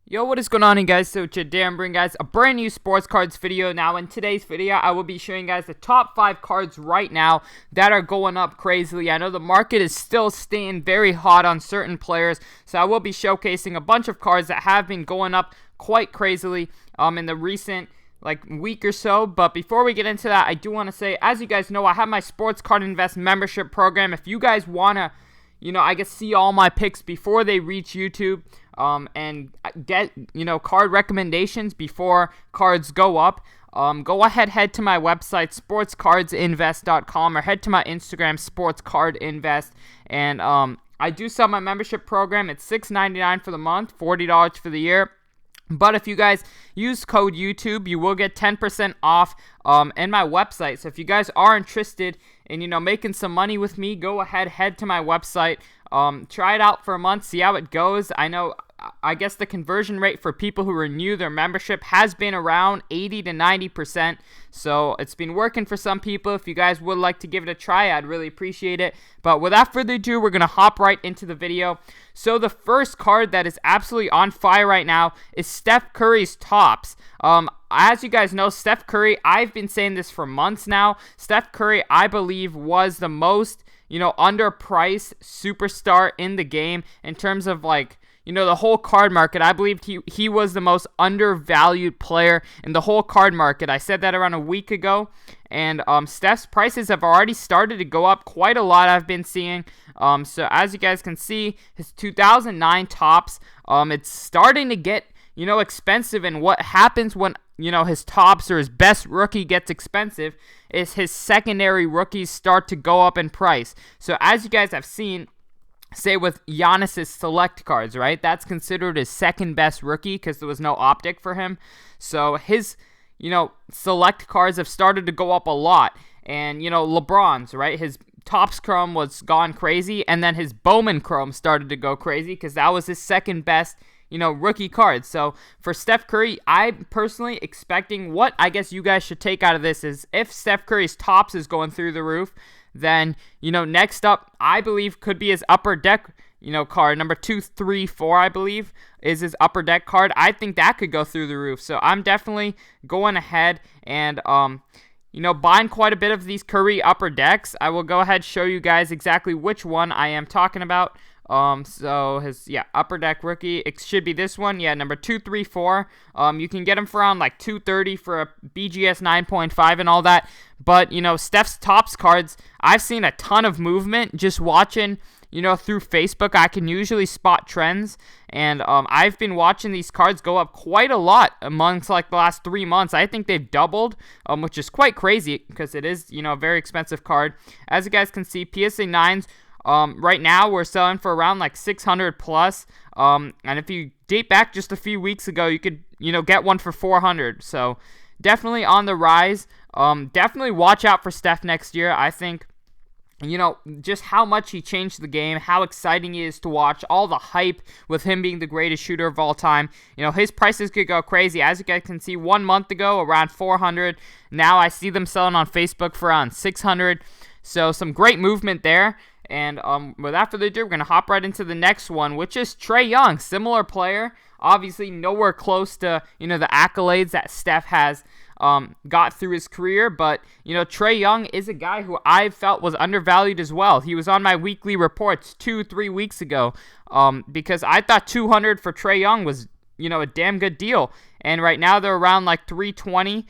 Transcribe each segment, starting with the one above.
Yo, what is going on, guys? So today I'm bringing guys a brand new sports cards video. Now in today's video, I will be showing guys the top 5 cards right now that are going up crazily. I know the market is still staying very hot on certain players, so I will be showcasing a bunch of cards that have been going up quite crazily in the recent week or so. But before we get into that, I do want to say, as you guys know, I have my Sports Card Invest membership program. If you guys want to see all my picks before they reach YouTube, and get, card recommendations before cards go up, go ahead, head to my website, sportscardsinvest.com, or head to my Instagram, sportscardinvest, and, I do sell my membership program. It's $6.99 for the month, $40 for the year. But if you guys use code YouTube, you will get 10% off in my website. So if you guys are interested in, making some money with me, go ahead, head to my website. Try it out for a month, see how it goes. I guess the conversion rate for people who renew their membership has been around 80 to 90%. So it's been working for some people. If you guys would like to give it a try, I'd really appreciate it. But without further ado, we're going to hop right into the video. So the first card that is absolutely on fire right now is Steph Curry's Topps. As you guys know, Steph Curry, I've been saying this for months now. Steph Curry, I believe, was the most, underpriced superstar in the game in terms of the whole card market. I believed he was the most undervalued player in the whole card market. I said that around a week ago, and Steph's prices have already started to go up quite a lot, I've been seeing. So as you guys can see, his 2009 Topps, it's starting to get, expensive, and what happens when, his Topps or his best rookie gets expensive is his secondary rookies start to go up in price. So as you guys have seen, say with Giannis's select cards, right? That's considered his second best rookie because there was no optic for him. So his, select cards have started to go up a lot. And, LeBron's, right? His Topps Chrome was gone crazy. And then his Bowman Chrome started to go crazy because that was his second best, rookie card. So for Steph Curry, I'm personally expecting, what I guess you guys should take out of this is, if Steph Curry's Topps is going through the roof, then, next up, I believe, could be his Upper Deck, card. Number 2, 3, 4, I believe, is his Upper Deck card. I think that could go through the roof. So I'm definitely going ahead and, buying quite a bit of these Curry Upper Decks. I will go ahead and show you guys exactly which one I am talking about. So his, Upper Deck rookie, it should be this one. Number 2, 3, 4. You can get him for around $230 for a BGS 9.5 and all that. But, Steph's Topps cards, I've seen a ton of movement just watching, through Facebook. I can usually spot trends, and I've been watching these cards go up quite a lot amongst the last 3 months. I think they've doubled, which is quite crazy because it is, a very expensive card. As you guys can see, PSA 9s, right now we're selling for around 600 plus. And if you date back just a few weeks ago, you could, get one for 400. So definitely on the rise. Definitely watch out for Steph next year. I think, just how much he changed the game, how exciting he is to watch, all the hype with him being the greatest shooter of all time. His prices could go crazy. As you guys can see, 1 month ago, around 400. Now I see them selling on Facebook for around 600. So some great movement there. And without further ado, we're going to hop right into the next one, which is Trey Young. Similar player. Obviously, nowhere close to, the accolades that Steph has got through his career. But, Trey Young is a guy who I felt was undervalued as well. He was on my weekly reports 2-3 weeks ago because I thought 200 for Trey Young was, a damn good deal. And right now they're around 320,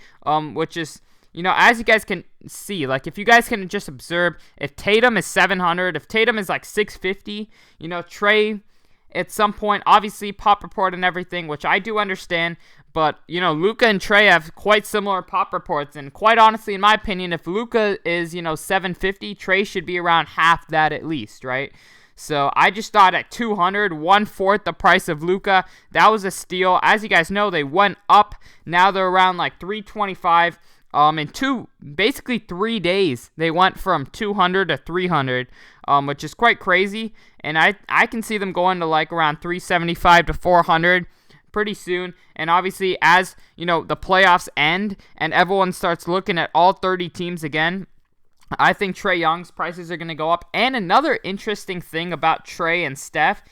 which is, as you guys can see, if you guys can just observe, if Tatum is 700, if Tatum is 650, Trey at some point, obviously pop report and everything, which I do understand, but, Luka and Trey have quite similar pop reports, and quite honestly, in my opinion, if Luka is, 750, Trey should be around half that at least, right? So I just thought at 200, 1/4 the price of Luka, that was a steal. As you guys know, they went up. Now they're around 325. In basically 3 days, they went from 200 to 300, which is quite crazy. And I can see them going to around 375 to 400 pretty soon. And obviously, as the playoffs end and everyone starts looking at all 30 teams again, I think Trey Young's prices are going to go up. And another interesting thing about Trey and Steph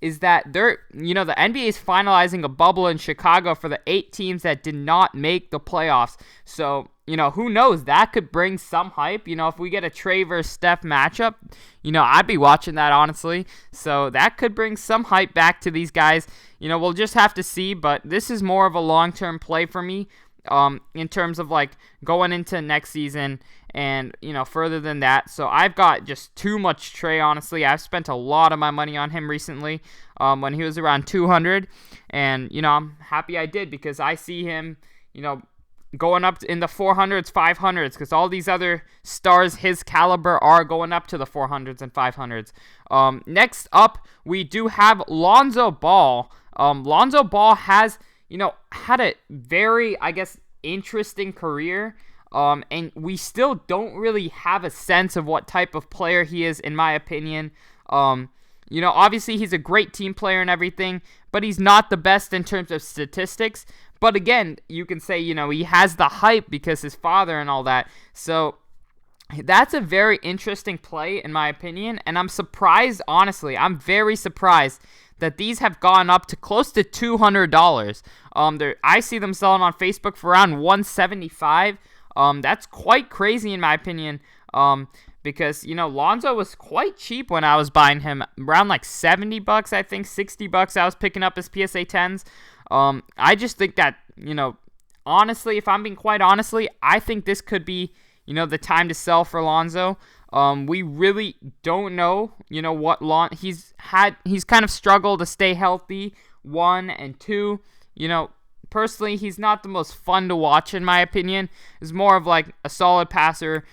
is that the NBA is finalizing a bubble in Chicago for the 8 teams that did not make the playoffs. So, who knows? That could bring some hype. If we get a Trey versus Steph matchup, I'd be watching that, honestly. So that could bring some hype back to these guys. We'll just have to see, but this is more of a long-term play for me in terms of, like, going into next season and, further than that. So I've got just too much Trey, honestly. I've spent a lot of my money on him recently when he was around 200. And, I'm happy I did because I see him, going up in the 400s, 500s, because all these other stars his caliber are going up to the 400s and 500s. Next up, we do have Lonzo Ball. Lonzo Ball has, had a very, I guess, interesting career. And we still don't really have a sense of what type of player he is, in my opinion. Obviously he's a great team player and everything, but he's not the best in terms of statistics. But again, you can say, he has the hype because his father and all that. So that's a very interesting play, in my opinion. And I'm surprised, honestly. I'm very surprised that these have gone up to close to $200. I see them selling on Facebook for around $175. That's quite crazy in my opinion, because, Lonzo was quite cheap when I was buying him, around like $70, I think, $60 I was picking up his PSA 10s. I just think that, honestly, if I'm being quite honestly, I think this could be, the time to sell for Lonzo. We really don't know, what he's kind of struggled to stay healthy, 1 and 2, personally, he's not the most fun to watch, in my opinion. He's more of like a solid passer,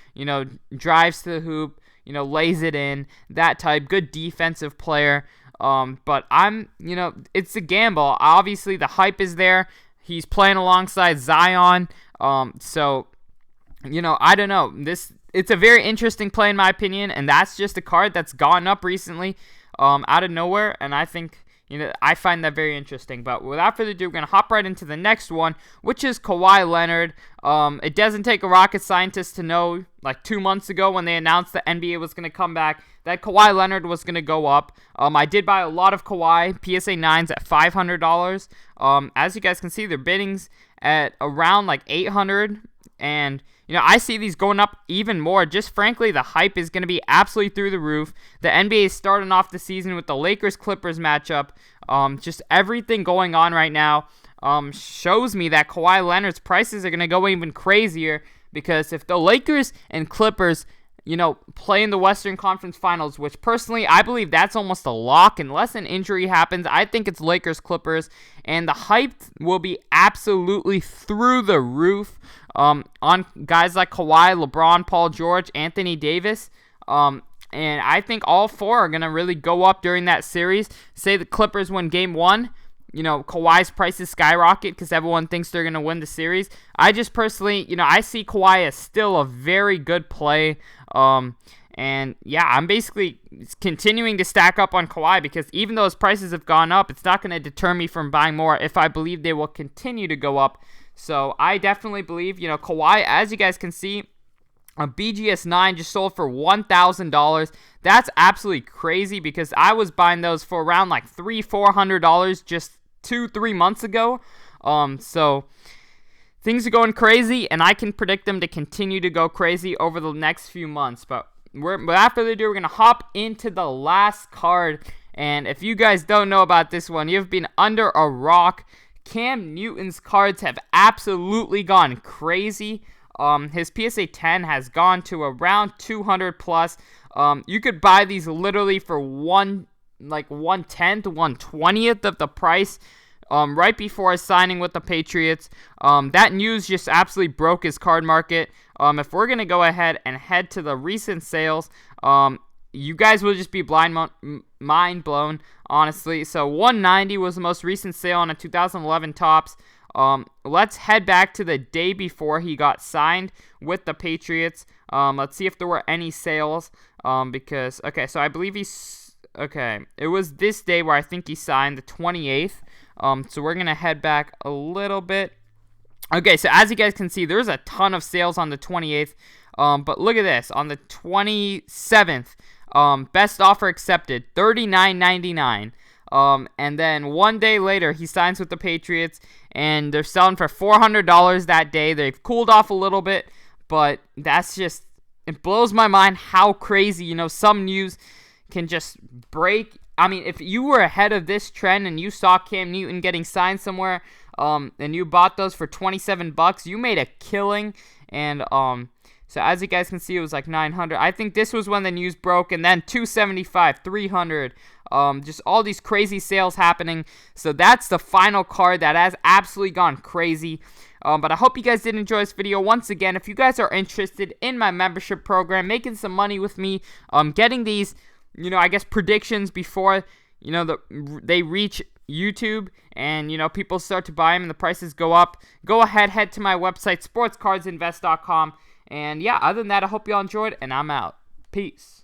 drives to the hoop, lays it in, that type, good defensive player. But it's a gamble. Obviously, the hype is there. He's playing alongside Zion. So, I don't know. It's a very interesting play, in my opinion, and that's just a card that's gone up recently, out of nowhere, and I think, I find that very interesting. But without further ado, we're going to hop right into the next one, which is Kawhi Leonard. It doesn't take a rocket scientist to know, like 2 months ago when they announced the NBA was going to come back, that Kawhi Leonard was going to go up. I did buy a lot of Kawhi PSA 9s at $500. As you guys can see, their biddings at around like $800. And, I see these going up even more. Just frankly, the hype is going to be absolutely through the roof. The NBA is starting off the season with the Lakers-Clippers matchup. Just everything going on right now shows me that Kawhi Leonard's prices are going to go even crazier, because if the Lakers and Clippers, play in the Western Conference Finals, which personally I believe that's almost a lock unless an injury happens. I think it's Lakers-Clippers, and the hype will be absolutely through the roof on guys like Kawhi, LeBron, Paul George, Anthony Davis. And I think all 4 are going to really go up during that series. Say the Clippers win Game 1, Kawhi's prices skyrocket because everyone thinks they're going to win the series. I just personally, I see Kawhi as still a very good play. And yeah, I'm basically continuing to stack up on Kawhi because even though his prices have gone up, it's not going to deter me from buying more if I believe they will continue to go up. So I definitely believe, Kawhi, as you guys can see, a BGS 9 just sold for $1,000. That's absolutely crazy because I was buying those for around like $300-$400 just 2-3 months ago. So things are going crazy, and I can predict them to continue to go crazy over the next few months. But without further ado, we're going to hop into the last card. And if you guys don't know about this one, you've been under a rock. Cam Newton's cards have absolutely gone crazy. His PSA 10 has gone to around 200 plus. You could buy these literally for 1/10, 1/20th of the price. Right before his signing with the Patriots. That news just absolutely broke his card market. If we're gonna go ahead and head to the recent sales, you guys will just be mind blown, honestly. So 190 was the most recent sale on a 2011 Topps. Let's head back to the day before he got signed with the Patriots. Let's see if there were any sales. Because so I believe it was this day where I think he signed, the 28th. So we're gonna head back a little bit. Okay, so as you guys can see, there's a ton of sales on the 28th. But look at this, on the 27th, best offer accepted, $39.99. And then 1 day later, he signs with the Patriots, and they're selling for $400 that day. They've cooled off a little bit, but that's just, it blows my mind how crazy, you know, some news can just break. I mean, if you were ahead of this trend and you saw Cam Newton getting signed somewhere, and you bought those for $27, you made a killing. And so as you guys can see, it was like 900. I think this was when the news broke, and then 275, 300. Just all these crazy sales happening. So that's the final card that has absolutely gone crazy. But I hope you guys did enjoy this video. Once again, if you guys are interested in my membership program, making some money with me, getting these, you know, I guess predictions before, you know, they reach YouTube and, you know, people start to buy them and the prices go up, go ahead, head to my website, sportscardsinvest.com. And yeah, other than that, I hope y'all enjoyed, and I'm out. Peace.